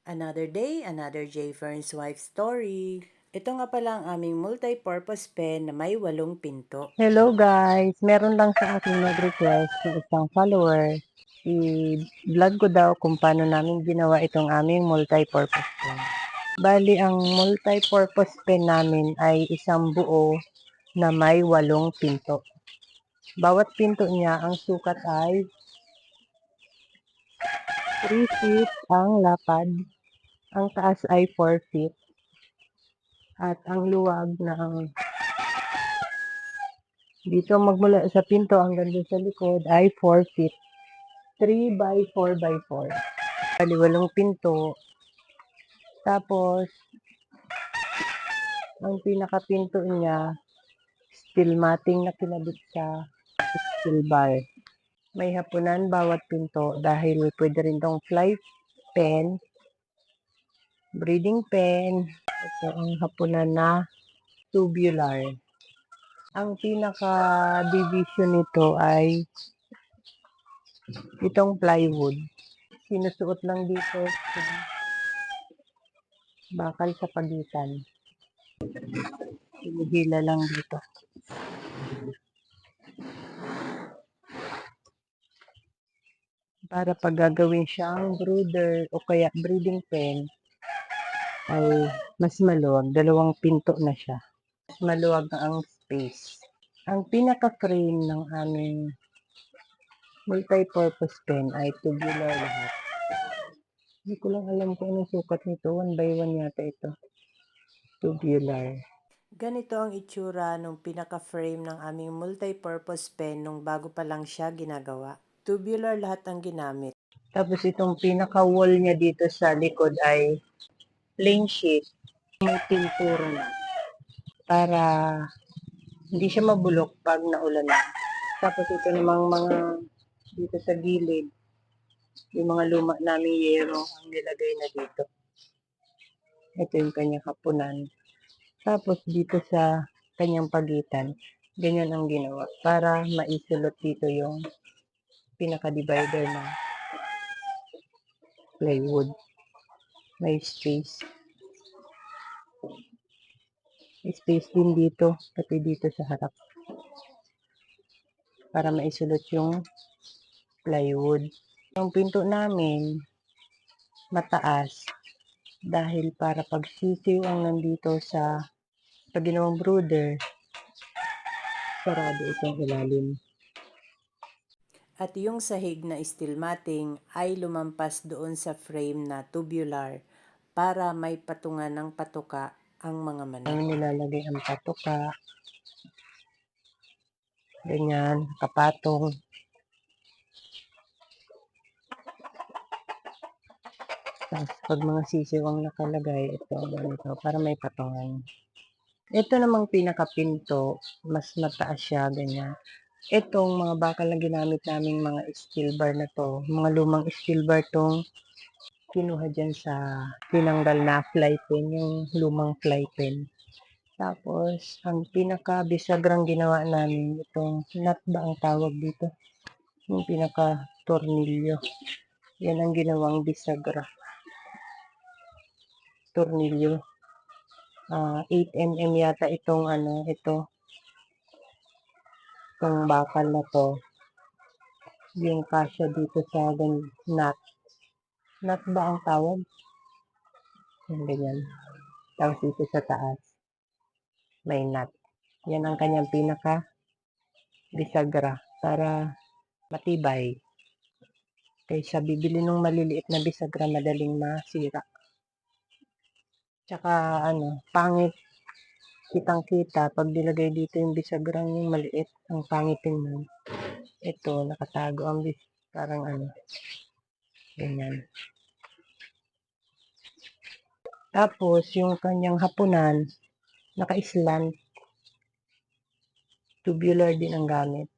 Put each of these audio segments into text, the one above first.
Another day, another J. Fern's Wife story. Ito nga pala ang aming multi-purpose pen na may 8 pinto. Hello guys! Meron lang sa aking nag-request ng isang follower. I-vlog ko daw kung paano namin ginawa itong aming multi-purpose pen. Bali, ang multi-purpose pen namin ay isang buo na may 8 pinto. Bawat pinto niya, ang sukat ay 3 feet ang lapad. Ang taas ay 4 feet. At ang luwag ng dito magmula sa pinto hanggang dun sa likod ay 4 feet. 3 by 4 by 4. Bali, 8 pinto. Tapos, ang pinakapinto niya, steel matting na kinabit sa steel bar. May hapunan bawat pinto dahil pwede rin tong fly pen, breeding pen. Ito ang hapunan na tubular. Ang pinaka-division nito ay itong plywood. Sinusuot lang dito sa bakal sa pagitan. Hinihila lang dito. Para pag gagawin siyang brooder o kaya breeding pen, ay mas maluwag. 2 pinto na siya. Mas maluwag na ang space. Ang pinaka-frame ng aming multi-purpose pen ay tubular lahat. Hindi ko lang alam kung anong sukat nito. 1 by 1 yata ito. Tubular. Ganito ang itsura nung pinaka-frame ng aming multi-purpose pen nung bago pa lang siya ginagawa. Tubular lahat ang ginamit. Tapos itong pinaka-wall niya dito sa likod ay plain sheet. May pintura na. Para hindi siya mabulok pag naulan na. Tapos ito namang mga dito sa gilid, yung mga luma naming yero ang nilagay na dito. Ito yung kanyang hapunan. Tapos dito sa kanyang pagitan, ganyan ang ginawa para maisulot dito yung pinaka-divider na plywood. May space. Space din dito, pati dito sa harap. Para maisulot yung plywood. Yung pinto namin, mataas. Dahil para pag sisiw ang nandito sa ginawang brooder, sarado itong ilalim. At yung sahig na steel matting ay lumampas doon sa frame na tubular para may patungan ng patuka ang mga manok. Ang nilalagay ang patuka, ganyan, kapatong. Tapos pag mga sisiw ang nakalagay, ito, ganito, para may patungan. Ito namang pinakapinto, mas mataas siya, ganyan. Itong mga bakal na ginamit naming mga steel bar na to, mga lumang steel bar tong kinuha dyan sa tinanggal na fly pen, yung lumang fly pen. Tapos, ang pinaka-bisagrang ginawa namin, itong nut ba ang tawag dito? Yung pinaka-tornilyo. Yan ang ginawang bisagra. Tornilyo. 8 mm yata itong itong bakal na to. Yung kasya dito sa nut. Nut ba ang tawag? Yung ganyan. Tapos dito sa taas, may nut. Yan ang kanyang pinaka-bisagra para matibay. Kaysa bibili ng maliliit na bisagra, madaling masira. Tsaka pangit kitang-kita pag nilagay dito yung bisagrang yung maliit, ang pangit tingnan. Ito, nakatago ang parang ganyan. Tapos, yung kanyang hapunan, naka-slant. Tubular din ang gamit.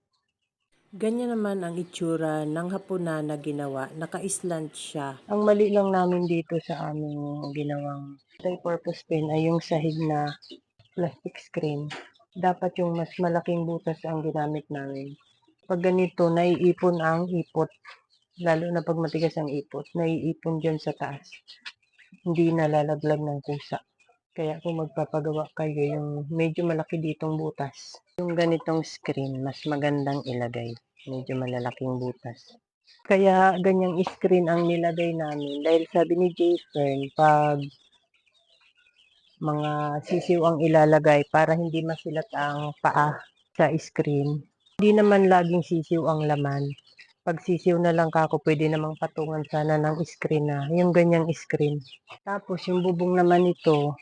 Ganyan naman ang itsura ng hapunan na ginawa, naka-slant siya. Ang mali lang namin dito sa aming ginawang multi-purpose pen ay yung sahig na plastic screen. Dapat yung mas malaking butas ang ginamit namin. Pag ganito, naiipon ang ipot. Lalo na pag matigas ang ipot, naiipon dyan sa taas. hindi nalalaglag ng kusa. Kaya kung magpapagawa kayo yung medyo malaki ditong butas, yung ganitong screen, mas magandang ilagay. Medyo malalaking butas. Kaya ganyang screen ang nilagay namin dahil sabi ni Jason, pag mga sisiw ang ilalagay para hindi masilat ang paa sa screen. Hindi naman laging sisiw ang laman. Pag sisiw na lang kako, pwede namang patungan sana ng screen na, yung ganyang screen. Tapos yung bubong naman nito,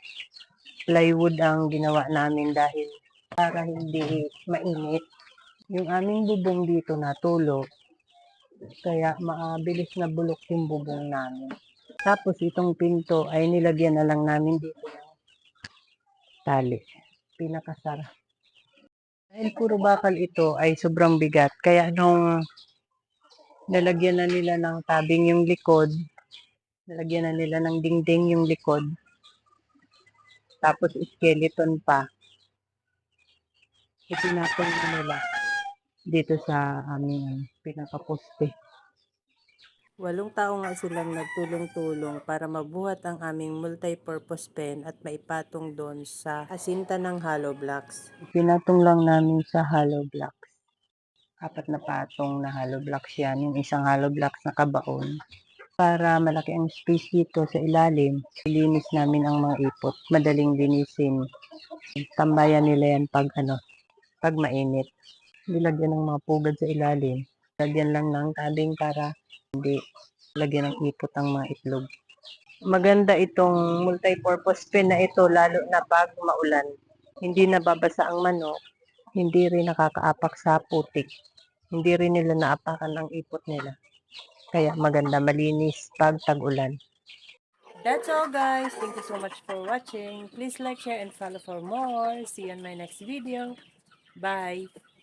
plywood ang ginawa namin dahil para hindi mainit. Yung aming bubong dito natulo, kaya mabilis na bulok yung bubong namin. Tapos itong pinto ay nilagyan na lang namin dito ng tali, pinakasara. Dahil puro bakal ito ay sobrang bigat, kaya nung nalagyan na nila ng tabing yung likod, nalagyan na nila ng dingding yung likod, tapos skeleton pa, itinapon na nila dito sa aming pinakaposte. 8 tao nga silang nagtulong-tulong para mabuhat ang aming multi-purpose pen at maipatong doon sa asinta ng hollow blocks. Pinatong lang namin sa hollow blocks. 4 na patong na hollow blocks yan, yung isang hollow blocks na kabaon. Para malaki ang space dito sa ilalim, ilinis namin ang mga ipot. Madaling linisin. Tambayan nila yan pag mainit. Nilagyan ng mga pugad sa ilalim. Lagyan lang ng tabing para hindi lagyan ng ipot ang mga itlog. Maganda itong multi-purpose pen na ito lalo na pag maulan. Hindi nababasa ang manok, hindi rin nakakaapak sa putik. Hindi rin nila naapakan ang ipot nila. Kaya maganda, malinis pag tag-ulan. That's all, guys. Thank you so much for watching. Please like, share, and follow for more. See you on my next video. Bye!